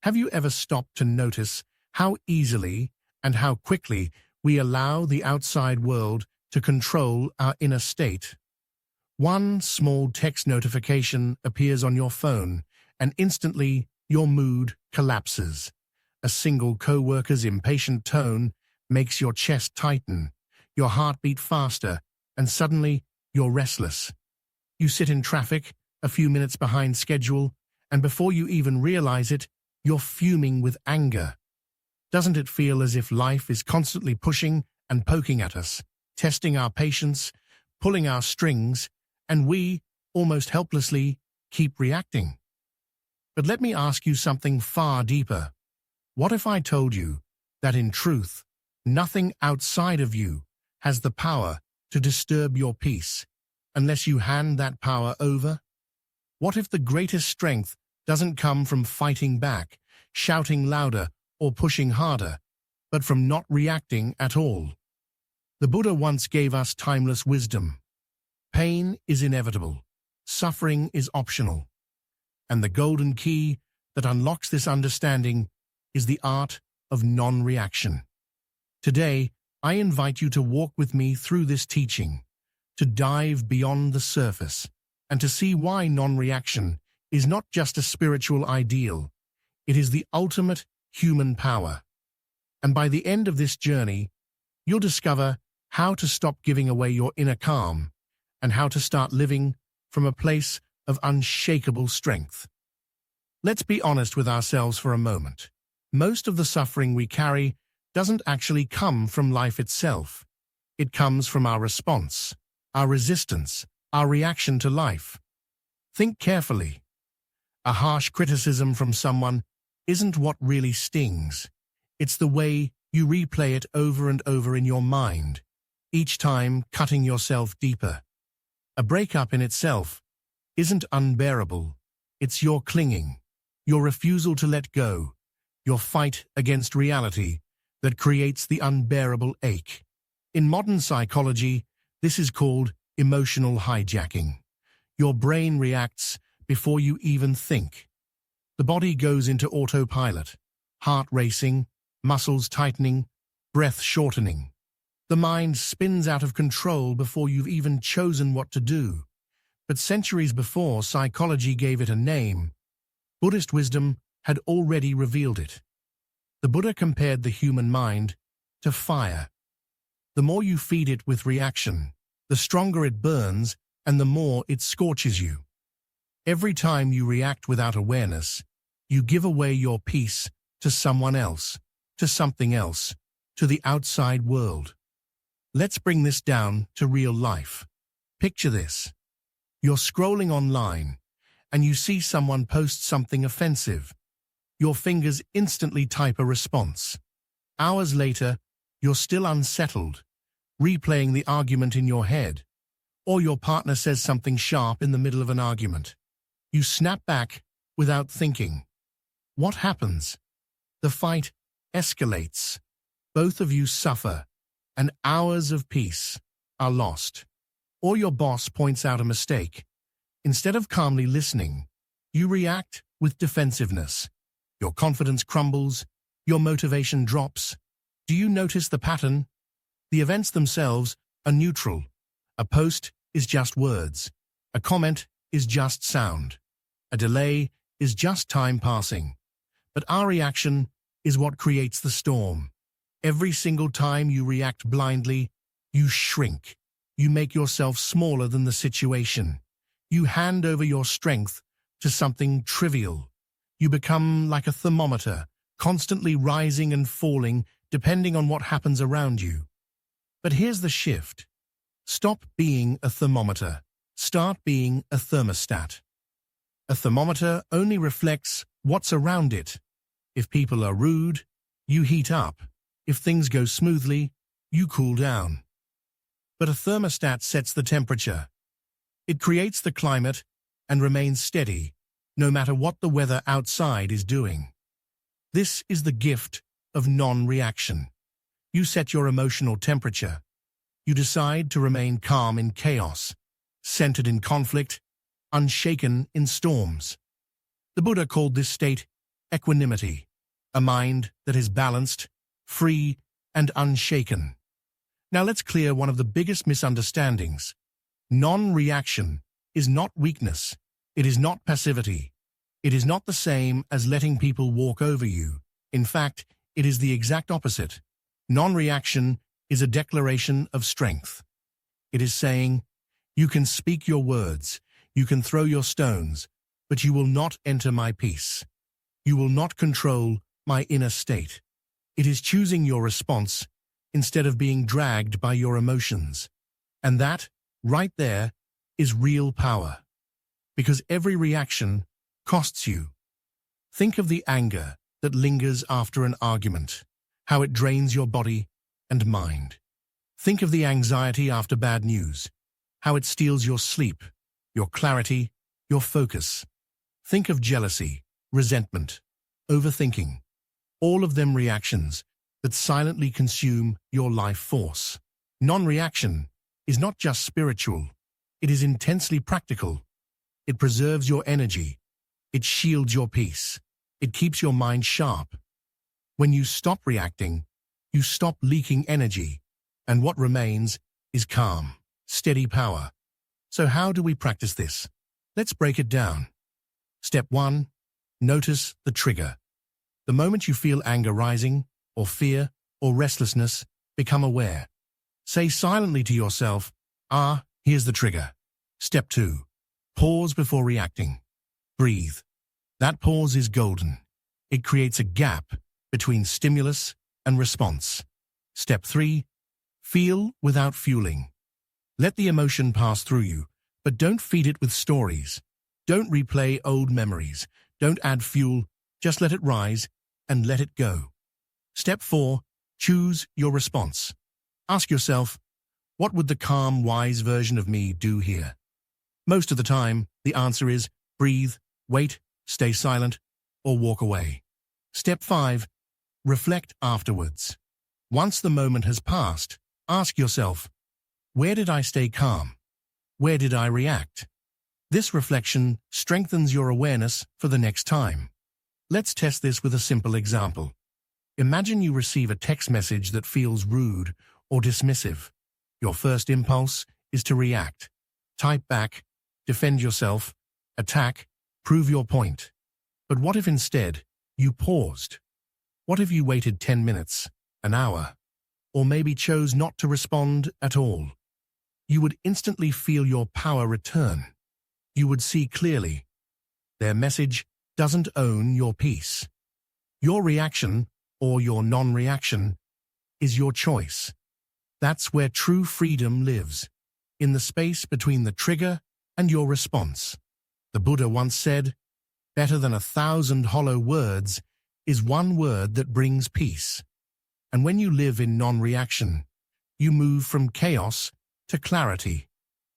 Have you ever stopped to notice how easily and how quickly we allow the outside world to control our inner state? One small text notification appears on your phone, and instantly your mood collapses. A single coworker's impatient tone makes your chest tighten, your heart beat faster, and suddenly you're restless. You sit in traffic, a few minutes behind schedule, and before you even realize it, you're fuming with anger. Doesn't it feel as if life is constantly pushing and poking at us, testing our patience, pulling our strings, and we, almost helplessly, keep reacting? But let me ask you something far deeper. What if I told you that in truth, nothing outside of you has the power to disturb your peace, unless you hand that power over? What if the greatest strength doesn't come from fighting back, shouting louder, or pushing harder, but from not reacting at all? The Buddha once gave us timeless wisdom. Pain is inevitable. Suffering is optional. And the golden key that unlocks this understanding is the art of non-reaction. Today, I invite you to walk with me through this teaching, to dive beyond the surface, and to see why non-reaction is not just a spiritual ideal, it is the ultimate human power. And by the end of this journey, you'll discover how to stop giving away your inner calm and how to start living from a place of unshakable strength. Let's be honest with ourselves for a moment. Most of the suffering we carry doesn't actually come from life itself. It comes from our response, our resistance, our reaction to life. Think carefully. A harsh criticism from someone isn't what really stings. It's the way you replay it over and over in your mind, each time cutting yourself deeper. A breakup in itself isn't unbearable. It's your clinging, your refusal to let go, your fight against reality that creates the unbearable ache. In modern psychology, this is called emotional hijacking. Your brain reacts before you even think. The body goes into autopilot, heart racing, muscles tightening, breath shortening. The mind spins out of control before you've even chosen what to do. But centuries before psychology gave it a name, Buddhist wisdom had already revealed it. The Buddha compared the human mind to fire. The more you feed it with reaction, the stronger it burns and the more it scorches you. Every time you react without awareness, you give away your peace to someone else, to something else, to the outside world. Let's bring this down to real life. Picture this. You're scrolling online, and you see someone post something offensive. Your fingers instantly type a response. Hours later, you're still unsettled, replaying the argument in your head. Or your partner says something sharp in the middle of an argument. You snap back without thinking. What happens? The fight escalates. Both of you suffer, and hours of peace are lost. Or your boss points out a mistake. Instead of calmly listening, you react with defensiveness. Your confidence crumbles, your motivation drops. Do you notice the pattern? The events themselves are neutral. A post is just words. A comment is just sound. A delay is just time passing. But our reaction is what creates the storm. Every single time you react blindly, you shrink. You make yourself smaller than the situation. You hand over your strength to something trivial. You become like a thermometer, constantly rising and falling depending on what happens around you. But here's the shift. Stop being a thermometer. Start being a thermostat. A thermometer only reflects what's around it. If people are rude, you heat up. If things go smoothly, you cool down. But a thermostat sets the temperature. It creates the climate and remains steady, no matter what the weather outside is doing. This is the gift of non-reaction. You set your emotional temperature. You decide to remain calm in chaos, centered in conflict, unshaken in storms. The Buddha called this state equanimity, a mind that is balanced, free, and unshaken. Now let's clear one of the biggest misunderstandings. Non-reaction is not weakness. It is not passivity. It is not the same as letting people walk over you. In fact, it is the exact opposite. Non-reaction is a declaration of strength. It is saying, you can speak your words, you can throw your stones, but you will not enter my peace. You will not control my inner state. It is choosing your response instead of being dragged by your emotions. And that, right there, is real power. Because every reaction costs you. Think of the anger that lingers after an argument, how it drains your body and mind. Think of the anxiety after bad news, how it steals your sleep, your clarity, your focus. Think of jealousy, resentment, overthinking, all of them reactions that silently consume your life force. Non-reaction is not just spiritual, it is intensely practical. It preserves your energy, it shields your peace, it keeps your mind sharp. When you stop reacting, you stop leaking energy, and what remains is calm, steady power. So how do we practice this? Let's break it down. Step 1. Notice the trigger. The moment you feel anger rising, or fear, or restlessness, become aware. Say silently to yourself, here's the trigger. Step 2. Pause before reacting. Breathe. That pause is golden. It creates a gap between stimulus and response. Step 3. Feel without fueling. Let the emotion pass through you, but don't feed it with stories. Don't replay old memories. Don't add fuel. Just let it rise and let it go. Step 4. Choose your response. Ask yourself, what would the calm, wise version of me do here? Most of the time, the answer is breathe, wait, stay silent, or walk away. Step 5. Reflect afterwards. Once the moment has passed, ask yourself, where did I stay calm? Where did I react? This reflection strengthens your awareness for the next time. Let's test this with a simple example. Imagine you receive a text message that feels rude or dismissive. Your first impulse is to react. Type back, defend yourself, attack, prove your point. But what if instead you paused? What if you waited 10 minutes, an hour, or maybe chose not to respond at all? You would instantly feel your power return. You would see clearly. Their message doesn't own your peace. Your reaction, or your non-reaction, is your choice. That's where true freedom lives, in the space between the trigger and your response. The Buddha once said, better than 1,000 hollow words is one word that brings peace. And when you live in non-reaction, you move from chaos to clarity.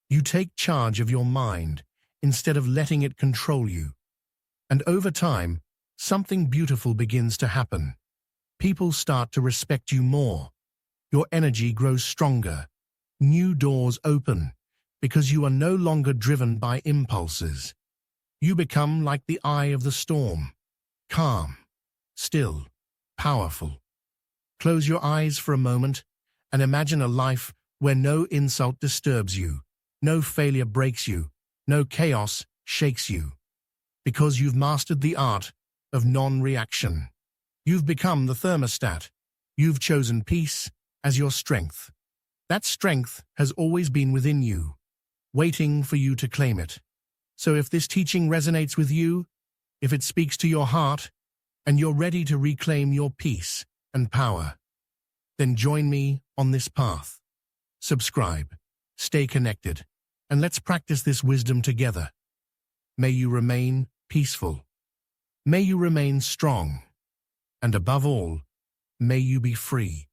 You take charge of your mind instead of letting it control you. And over time, something beautiful begins to happen. People start to respect you more. Your energy grows stronger. New doors open because you are no longer driven by impulses. You become like the eye of the storm, calm, still, powerful. Close your eyes for a moment and imagine a life where no insult disturbs you, no failure breaks you, no chaos shakes you. Because you've mastered the art of non-reaction. You've become the thermostat. You've chosen peace as your strength. That strength has always been within you, waiting for you to claim it. So if this teaching resonates with you, if it speaks to your heart, and you're ready to reclaim your peace and power, then join me on this path. Subscribe, stay connected, and let's practice this wisdom together. May you remain peaceful. May you remain strong. And above all, may you be free.